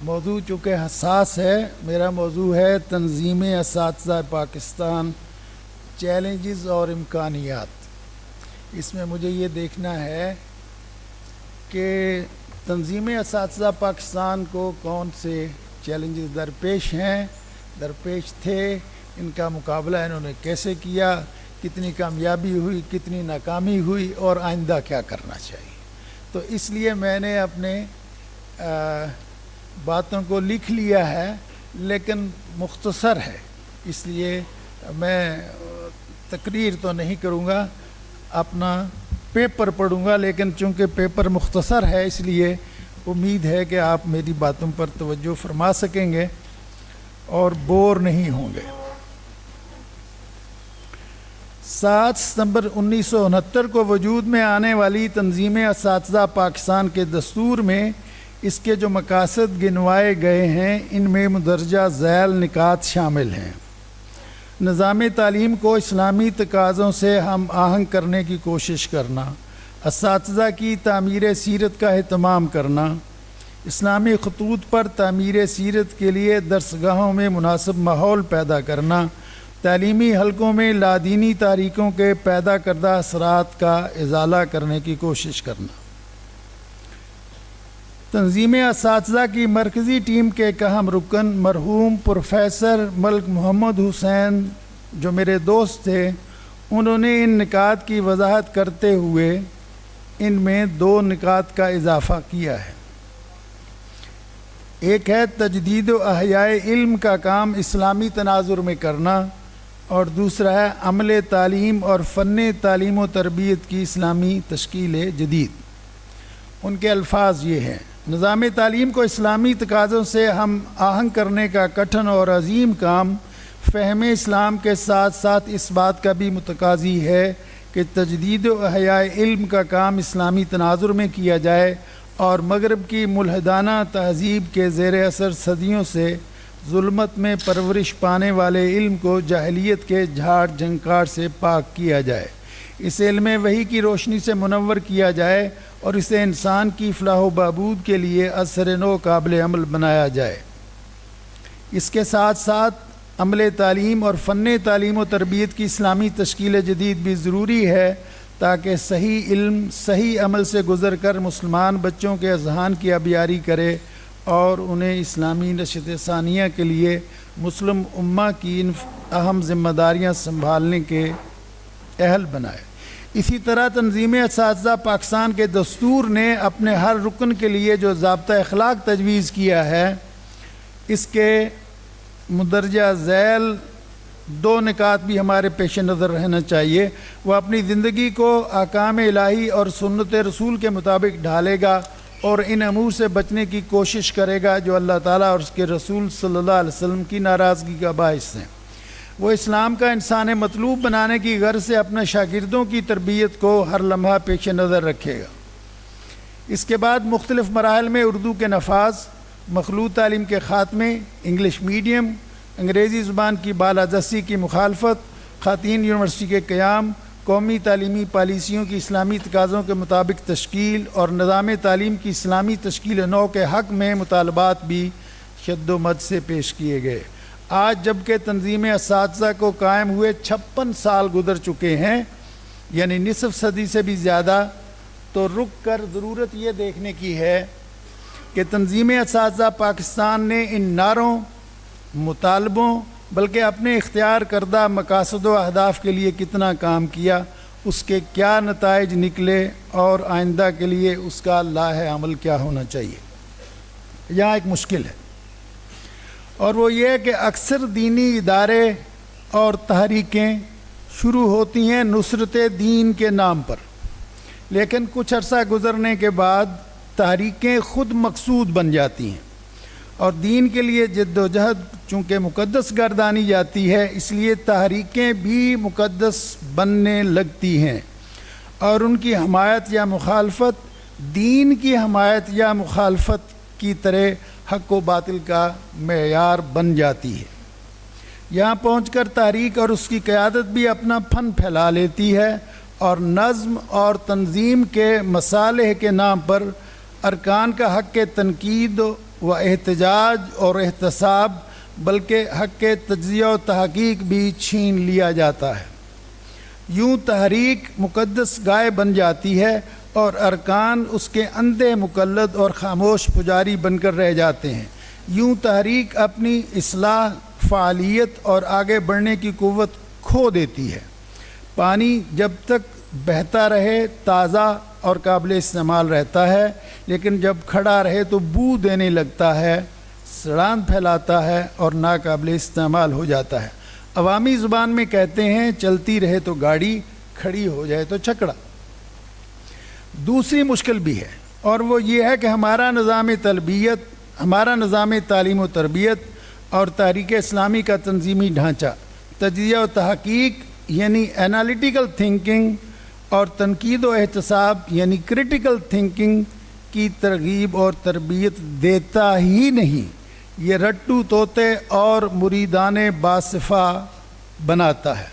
موضوع چونکہ حساس ہے، میرا موضوع ہے تنظیم اساتذہ پاکستان، چیلنجز اور امکانیات۔ اس میں مجھے یہ دیکھنا ہے کہ تنظیم اساتذہ پاکستان کو کون سے چیلنجز درپیش تھے، ان کا مقابلہ انہوں نے کیسے کیا، کتنی کامیابی ہوئی، کتنی ناکامی ہوئی، اور آئندہ کیا کرنا چاہیے۔ تو اس لیے میں نے اپنے باتوں کو لکھ لیا ہے، لیکن مختصر ہے، اس لیے میں تقریر تو نہیں کروں گا، اپنا پیپر پڑھوں گا، لیکن چونکہ پیپر مختصر ہے اس لیے امید ہے کہ آپ میری باتوں پر توجہ فرما سکیں گے اور بور نہیں ہوں گے۔ 7 ستمبر 1969 کو وجود میں آنے والی تنظیم اساتذہ پاکستان کے دستور میں اس کے جو مقاصد گنوائے گئے ہیں، ان میں مندرجہ ذیل نکات شامل ہیں: نظام تعلیم کو اسلامی تقاضوں سے ہم آہنگ کرنے کی کوشش کرنا، اساتذہ کی تعمیر سیرت کا اہتمام کرنا، اسلامی خطوط پر تعمیر سیرت کے لیے درسگاہوں میں مناسب ماحول پیدا کرنا، تعلیمی حلقوں میں لادینی تحریکوں کے پیدا کردہ اثرات کا ازالہ کرنے کی کوشش کرنا۔ تنظیم اساتذہ کی مرکزی ٹیم کے ایک اہم رکن مرحوم پروفیسر ملک محمد حسین جو میرے دوست تھے، انہوں نے ان نکات کی وضاحت کرتے ہوئے ان میں 2 نکات کا اضافہ کیا ہے۔ ایک ہے تجدید و احیاء علم کا کام اسلامی تناظر میں کرنا، اور دوسرا ہے عمل تعلیم اور فن تعلیم و تربیت کی اسلامی تشکیل جدید۔ ان کے الفاظ یہ ہیں: نظام تعلیم کو اسلامی تقاضوں سے ہم آہنگ کرنے کا کٹھن اور عظیم کام فہم اسلام کے ساتھ ساتھ اس بات کا بھی متقاضی ہے کہ تجدید و احیاء علم کا کام اسلامی تناظر میں کیا جائے اور مغرب کی ملحدانہ تہذیب کے زیر اثر صدیوں سے ظلمت میں پرورش پانے والے علم کو جاہلیت کے جھاڑ جھنکار سے پاک کیا جائے، اسے علم وحی کی روشنی سے منور کیا جائے اور اسے انسان کی فلاح و بہبود کے لیے اثر نو قابل عمل بنایا جائے۔ اس کے ساتھ ساتھ عمل تعلیم اور فن تعلیم و تربیت کی اسلامی تشکیل جدید بھی ضروری ہے تاکہ صحیح علم صحیح عمل سے گزر کر مسلمان بچوں کے اذہان کی آبیاری کرے اور انہیں اسلامی نشت ثانیہ کے لیے مسلم امہ کی ان اہم ذمہ داریاں سنبھالنے کے اہل بنائے۔ اسی طرح تنظیم اساتذہ پاکستان کے دستور نے اپنے ہر رکن کے لیے جو ضابطہ اخلاق تجویز کیا ہے، اس کے مندرجہ ذیل 2 نکات بھی ہمارے پیش نظر رہنا چاہیے۔ وہ اپنی زندگی کو احکام الہی اور سنت رسول کے مطابق ڈھالے گا اور ان امور سے بچنے کی کوشش کرے گا جو اللہ تعالیٰ اور اس کے رسول صلی اللہ علیہ وسلم کی ناراضگی کا باعث ہیں۔ وہ اسلام کا انسان مطلوب بنانے کی غرض سے اپنے شاگردوں کی تربیت کو ہر لمحہ پیش نظر رکھے گا۔ اس کے بعد مختلف مراحل میں اردو کے نفاذ، مخلوط تعلیم کے خاتمے، انگلش میڈیم، انگریزی زبان کی بالادستی کی مخالفت، خواتین یونیورسٹی کے قیام، قومی تعلیمی پالیسیوں کی اسلامی تقاضوں کے مطابق تشکیل اور نظام تعلیم کی اسلامی تشکیل نو کے حق میں مطالبات بھی شد و مد سے پیش کیے گئے۔ آج جبکہ تنظیم اساتذہ کو قائم ہوئے 56 سال گزر چکے ہیں، یعنی نصف صدی سے بھی زیادہ، تو رک کر ضرورت یہ دیکھنے کی ہے کہ تنظیم اساتذہ پاکستان نے ان نعروں، مطالبوں بلکہ اپنے اختیار کردہ مقاصد و اہداف کے لیے کتنا کام کیا، اس کے کیا نتائج نکلے اور آئندہ کے لیے اس کا لاہ عمل کیا ہونا چاہیے۔ یہاں ایک مشکل ہے، اور وہ یہ کہ اکثر دینی ادارے اور تحریکیں شروع ہوتی ہیں نصرت دین کے نام پر، لیکن کچھ عرصہ گزرنے کے بعد تحریکیں خود مقصود بن جاتی ہیں، اور دین کے لیے جد و جہد چونکہ مقدس گردانی جاتی ہے، اس لیے تحریکیں بھی مقدس بننے لگتی ہیں، اور ان کی حمایت یا مخالفت دین کی حمایت یا مخالفت کی طرح حق و باطل کا معیار بن جاتی ہے۔ یہاں پہنچ کر تحریک اور اس کی قیادت بھی اپنا فن پھیلا لیتی ہے اور نظم اور تنظیم کے مصالح کے نام پر ارکان کا حق تنقید و احتجاج اور احتساب بلکہ حق تجزیہ و تحقیق بھی چھین لیا جاتا ہے۔ یوں تحریک مقدس گائے بن جاتی ہے اور ارکان اس کے اندھے مقلد اور خاموش پجاری بن کر رہ جاتے ہیں۔ یوں تحریک اپنی اصلاح، فعالیت اور آگے بڑھنے کی قوت کھو دیتی ہے۔ پانی جب تک بہتا رہے تازہ اور قابل استعمال رہتا ہے، لیکن جب کھڑا رہے تو بو دینے لگتا ہے، سڑان پھیلاتا ہے اور ناقابل استعمال ہو جاتا ہے۔ عوامی زبان میں کہتے ہیں چلتی رہے تو گاڑی، کھڑی ہو جائے تو چھکڑا۔ دوسری مشکل بھی ہے اور وہ یہ ہے کہ ہمارا نظام تعلیم و تربیت اور تحریک اسلامی کا تنظیمی ڈھانچہ تجزیہ و تحقیق یعنی انالیٹیکل تھنکنگ اور تنقید و احتساب یعنی کریٹیکل تھنکنگ کی ترغیب اور تربیت دیتا ہی نہیں، یہ رٹو طوطے اور مریدان باصفا بناتا ہے۔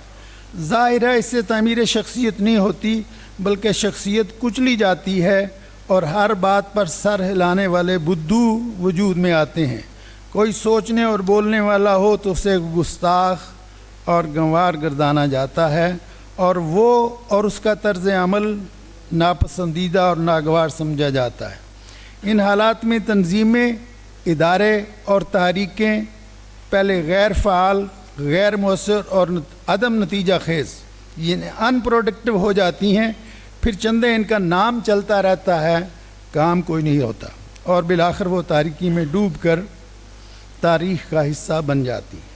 ظاہر ہے اس سے تعمیر شخصیت نہیں ہوتی، بلکہ شخصیت کچلی جاتی ہے اور ہر بات پر سر ہلانے والے بدھو وجود میں آتے ہیں۔ کوئی سوچنے اور بولنے والا ہو تو اسے گستاخ اور گنوار گردانا جاتا ہے اور وہ اور اس کا طرز عمل ناپسندیدہ اور ناگوار سمجھا جاتا ہے۔ ان حالات میں تنظیمیں، ادارے اور تحریکیں پہلے غیر فعال، غیر مؤثر اور عدم نتیجہ خیز یعنی ان پروڈکٹیو ہو جاتی ہیں، پھر چندے ان کا نام چلتا رہتا ہے، کام کوئی نہیں ہوتا اور بالآخر وہ تاریکی میں ڈوب کر تاریخ کا حصہ بن جاتی ہے۔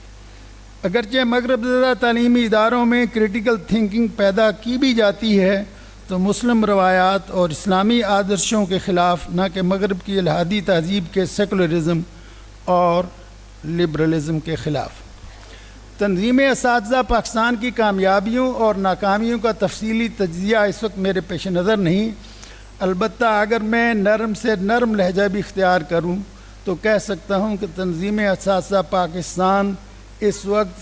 اگرچہ مغرب زدہ تعلیمی اداروں میں کریٹیکل تھنکنگ پیدا کی بھی جاتی ہے تو مسلم روایات اور اسلامی آدرشوں کے خلاف، نہ کہ مغرب کی الحادی تہذیب کے سیکولرزم اور لبرلزم کے خلاف۔ تنظیم اساتذہ پاکستان کی کامیابیوں اور ناکامیوں کا تفصیلی تجزیہ اس وقت میرے پیش نظر نہیں، البتہ اگر میں نرم سے نرم لہجہ بھی اختیار کروں تو کہہ سکتا ہوں کہ تنظیم اساتذہ پاکستان اس وقت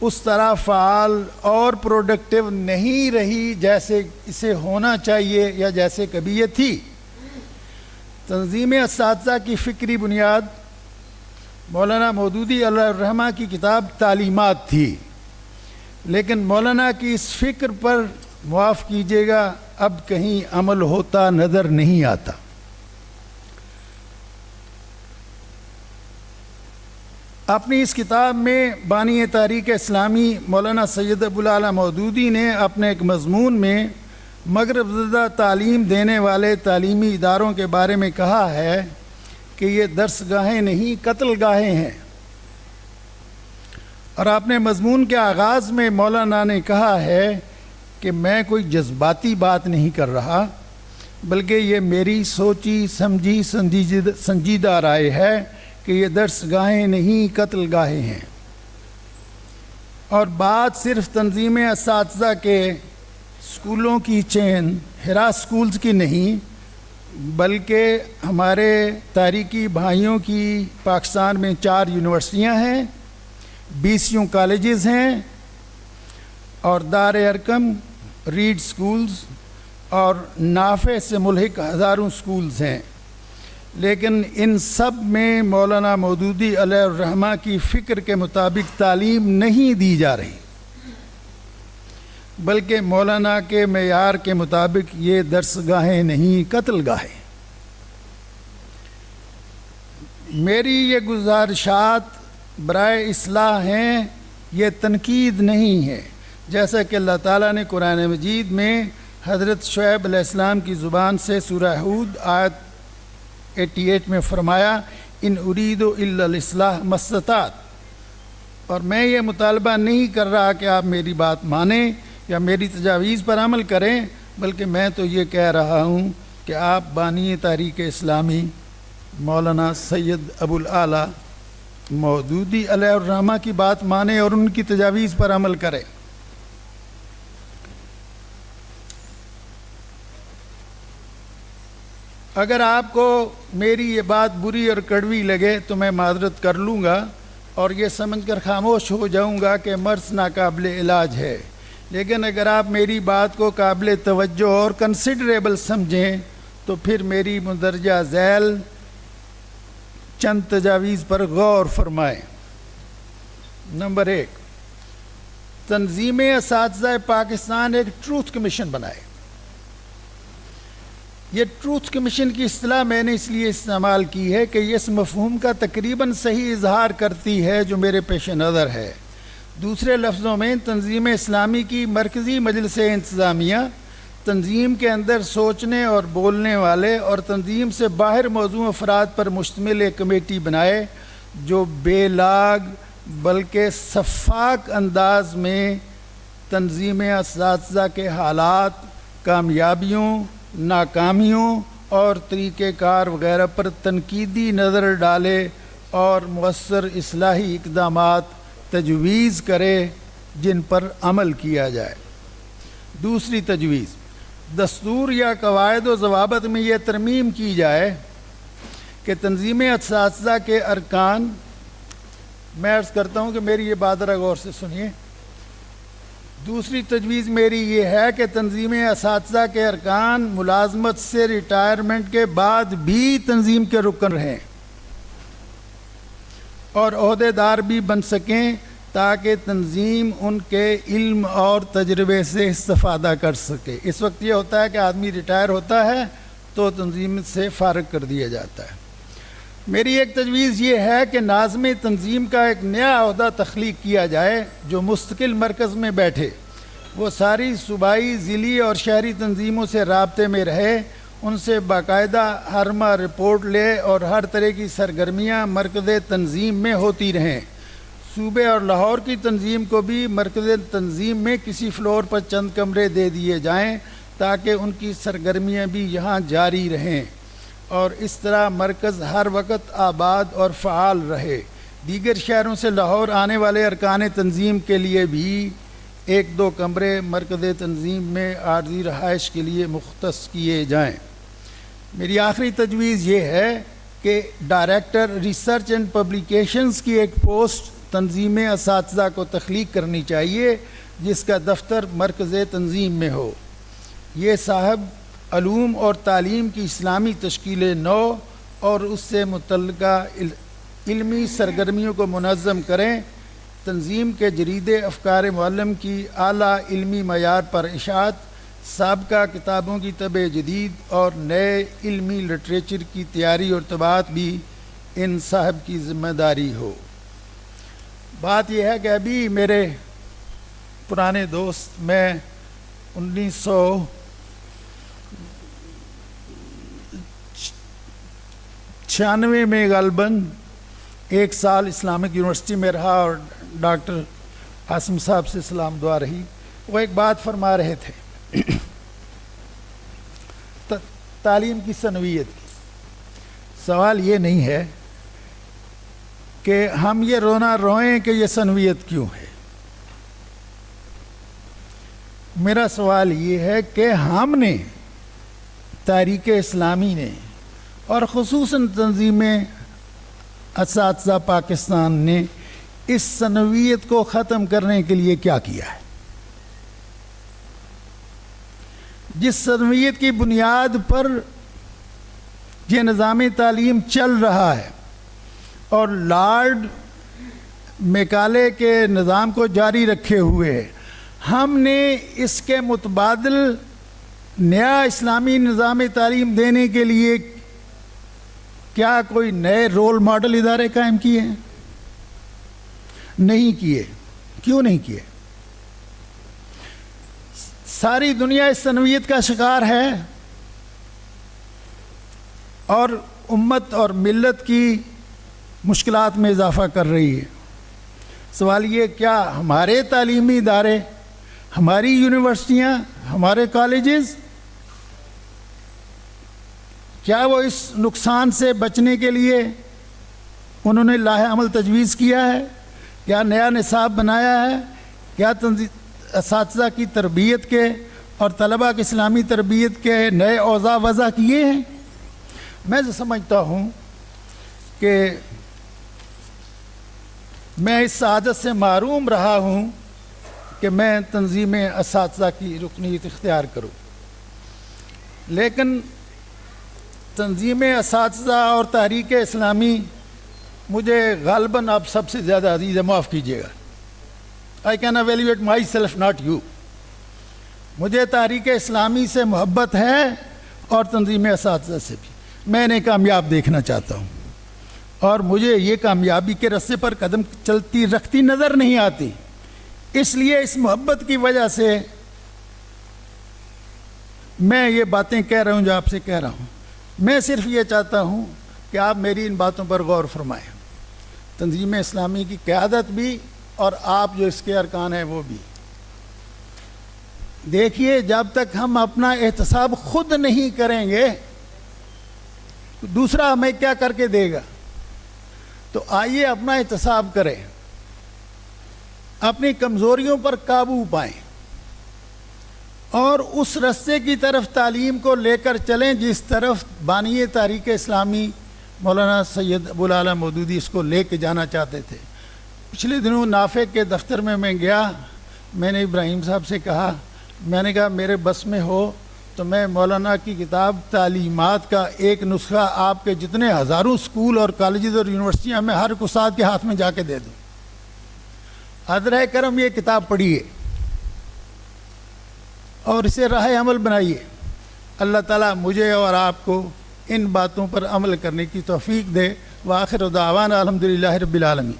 اس طرح فعال اور پروڈکٹیو نہیں رہی جیسے اسے ہونا چاہیے یا جیسے کبھی یہ تھی۔ تنظیم اساتذہ کی فکری بنیاد مولانا مودودی علیہ الرحمہ کی کتاب تعلیمات تھی، لیکن مولانا کی اس فکر پر معاف کیجیے گا اب کہیں عمل ہوتا نظر نہیں آتا۔ اپنی اس کتاب میں بانی تحریک اسلامی مولانا سید ابوالعلا مودودی نے اپنے ایک مضمون میں مغرب زدہ تعلیم دینے والے تعلیمی اداروں کے بارے میں کہا ہے کہ یہ درس گاہیں نہیں قتل گاہیں ہیں، اور اپنے مضمون کے آغاز میں مولانا نے کہا ہے کہ میں کوئی جذباتی بات نہیں کر رہا، بلکہ یہ میری سوچی سمجھی سنجیدہ رائے ہے کہ یہ درس گاہیں نہیں قتل گاہیں ہیں۔ اور بات صرف تنظیم اساتذہ کے اسکولوں کی چین ہرا اسکولز کی نہیں، بلکہ ہمارے تاریخی بھائیوں کی پاکستان میں 4 یونیورسٹیاں ہیں، 20 کالجز ہیں اور دار ارقم، ریڈ سکولز اور نافع سے ملحق ہزاروں سکولز ہیں، لیکن ان سب میں مولانا مودودی علیہ الرحمہ کی فکر کے مطابق تعلیم نہیں دی جا رہی، بلکہ مولانا کے معیار کے مطابق یہ درس گاہیں نہیں قتل گاہیں۔ میری یہ گزارشات برائے اصلاح ہیں، یہ تنقید نہیں ہے، جیسا کہ اللہ تعالیٰ نے قرآن مجید میں حضرت شعیب علیہ السلام کی زبان سے سورہ ہود آیت 88 میں فرمایا، ان ارید الا الاصلاح ما استطعت۔ اور میں یہ مطالبہ نہیں کر رہا کہ آپ میری بات مانیں یا میری تجاویز پر عمل کریں، بلکہ میں تو یہ کہہ رہا ہوں کہ آپ بانی تحریک اسلامی مولانا سید ابوالعلا مودودی علیہ الرحمہ کی بات مانیں اور ان کی تجاویز پر عمل کریں۔ اگر آپ کو میری یہ بات بری اور کڑوی لگے تو میں معذرت کر لوں گا اور یہ سمجھ کر خاموش ہو جاؤں گا کہ مرض ناقابل علاج ہے، لیکن اگر آپ میری بات کو قابل توجہ اور کنسیڈریبل سمجھیں تو پھر میری مندرجہ ذیل چند تجاویز پر غور فرمائیں۔ نمبر 1، تنظیم اساتذہ پاکستان ایک ٹروتھ کمیشن بنائے۔ یہ ٹروتھ کمیشن کی اصطلاح میں نے اس لیے استعمال کی ہے کہ یہ اس مفہوم کا تقریباً صحیح اظہار کرتی ہے جو میرے پیش نظر ہے۔ دوسرے لفظوں میں، تنظیم اسلامی کی مرکزی مجلس انتظامیہ تنظیم کے اندر سوچنے اور بولنے والے اور تنظیم سے باہر موضوع افراد پر مشتمل ایک کمیٹی بنائے جو بے لاگ بلکہ شفاف انداز میں تنظیم اساتذہ کے حالات، کامیابیوں، ناکامیوں اور طریقہ کار وغیرہ پر تنقیدی نظر ڈالے اور مؤثر اصلاحی اقدامات تجویز کرے جن پر عمل کیا جائے۔ دوسری تجویز، دستور یا قواعد و ضوابط میں یہ ترمیم کی جائے کہ تنظیم اساتذہ کے ارکان، میں عرض کرتا ہوں کہ میری یہ بات ذرا غور سے سنیے۔ دوسری تجویز میری یہ ہے کہ تنظیم اساتذہ کے ارکان ملازمت سے ریٹائرمنٹ کے بعد بھی تنظیم کے رکن رہیں اور عہدے دار بھی بن سکیں تاکہ تنظیم ان کے علم اور تجربے سے استفادہ کر سکے۔ اس وقت یہ ہوتا ہے کہ آدمی ریٹائر ہوتا ہے تو تنظیم سے فارغ کر دیا جاتا ہے۔ میری ایک تجویز یہ ہے کہ ناظم تنظیم کا ایک نیا عہدہ تخلیق کیا جائے جو مستقل مرکز میں بیٹھے، وہ ساری صوبائی، ضلعی اور شہری تنظیموں سے رابطے میں رہے، ان سے باقاعدہ ہر ماہ رپورٹ لے اور ہر طرح کی سرگرمیاں مرکز تنظیم میں ہوتی رہیں۔ صوبے اور لاہور کی تنظیم کو بھی مرکز تنظیم میں کسی فلور پر چند کمرے دے دیے جائیں تاکہ ان کی سرگرمیاں بھی یہاں جاری رہیں اور اس طرح مرکز ہر وقت آباد اور فعال رہے۔ دیگر شہروں سے لاہور آنے والے ارکان تنظیم کے لیے بھی 1-2 کمرے مرکز تنظیم میں عارضی رہائش کے لیے مختص کیے جائیں۔ میری آخری تجویز یہ ہے کہ ڈائریکٹر ریسرچ اینڈ پبلیکیشنز کی ایک پوسٹ تنظیم اساتذہ کو تخلیق کرنی چاہیے جس کا دفتر مرکز تنظیم میں ہو۔ یہ صاحب علوم اور تعلیم کی اسلامی تشکیل نو اور اس سے متعلقہ علمی سرگرمیوں کو منظم کریں، تنظیم کے جریدے افکار معلم کی اعلیٰ علمی معیار پر اشاعت، سابقہ کتابوں کی طبع جدید اور نئے علمی لٹریچر کی تیاری اور طباعت بھی ان صاحب کی ذمہ داری ہو۔ بات یہ ہے کہ ابھی میرے پرانے دوست، میں 1996 میں غالباً 1 سال اسلامک یونیورسٹی میں رہا اور ڈاکٹر عاصم صاحب سے سلام دعا رہی۔ وہ ایک بات فرما رہے تھے تعلیم کی ثانویت کی۔ سوال یہ نہیں ہے کہ ہم یہ رونا روئیں کہ یہ ثانویت کیوں ہے، میرا سوال یہ ہے کہ ہم نے، تحریک اسلامی نے اور خصوصاً تنظیم اساتذہ پاکستان نے اس ثانویت کو ختم کرنے کے لیے کیا کیا ہے؟ جس ثانویت کی بنیاد پر یہ نظام تعلیم چل رہا ہے اور لارڈ میکالے کے نظام کو جاری رکھے ہوئے ہے، ہم نے اس کے متبادل نیا اسلامی نظام تعلیم دینے کے لیے کیا کوئی نئے رول ماڈل ادارے قائم کیے ہیں؟ نہیں کیے۔ کیوں نہیں کیے؟ ساری دنیا اس ثانویت کا شکار ہے اور امت اور ملت کی مشکلات میں اضافہ کر رہی ہے۔ سوال یہ، کیا ہمارے تعلیمی ادارے، ہماری یونیورسٹیاں، ہمارے کالجز، کیا وہ اس نقصان سے بچنے کے لیے انہوں نے لاہ عمل تجویز کیا ہے؟ کیا نیا نصاب بنایا ہے؟ کیا اساتذہ کی تربیت کے اور طلباء کی اسلامی تربیت کے نئے اوضاع وضع کیے ہیں؟ میں سمجھتا ہوں کہ میں اس سعادت سے محروم رہا ہوں کہ میں تنظیم اساتذہ کی رکنیت اختیار کروں، لیکن تنظیم اساتذہ اور تحریک اسلامی مجھے غالباً آپ سب سے زیادہ عزیز ہے، معاف کیجیے گا. I can evaluate myself not you. مجھے تحریک اسلامی سے محبت ہے اور تنظیم اساتذہ سے بھی. میں انہیں کامیاب دیکھنا چاہتا ہوں اور مجھے یہ کامیابی کے رستے پر قدم چلتی رکھتی نظر نہیں آتی. اس لیے اس محبت کی وجہ سے میں یہ باتیں کہہ رہا ہوں جو آپ سے کہہ رہا ہوں. میں صرف یہ چاہتا ہوں کہ آپ میری ان باتوں پر غور فرمائیں، تنظیم اسلامی کی قیادت بھی اور آپ جو اس کے ارکان ہیں وہ بھی. دیکھیے، جب تک ہم اپنا احتساب خود نہیں کریں گے دوسرا ہمیں کیا کر کے دے گا. تو آئیے اپنا احتساب کریں، اپنی کمزوریوں پر قابو پائیں اور اس رستے کی طرف تعلیم کو لے کر چلیں جس طرف بانی تحریک اسلامی مولانا سید ابوالعلا مودودی اس کو لے کے جانا چاہتے تھے. پچھلے دنوں نافع کے دفتر میں گیا. میں نے ابراہیم صاحب سے کہا، میں نے کہا میرے بس میں ہو تو میں مولانا کی کتاب تعلیمات کا ایک نسخہ آپ کے جتنے ہزاروں اسکول اور کالجز اور یونیورسٹیاں میں ہر ایک استاد کے ہاتھ میں جا کے دے دوں. ادرہ کرم یہ کتاب پڑھیے اور اسے راہ عمل بنائیے. اللہ تعالیٰ مجھے اور آپ کو ان باتوں پر عمل کرنے کی توفیق دے. وآخر دعوانا الحمدللہ رب العالمین.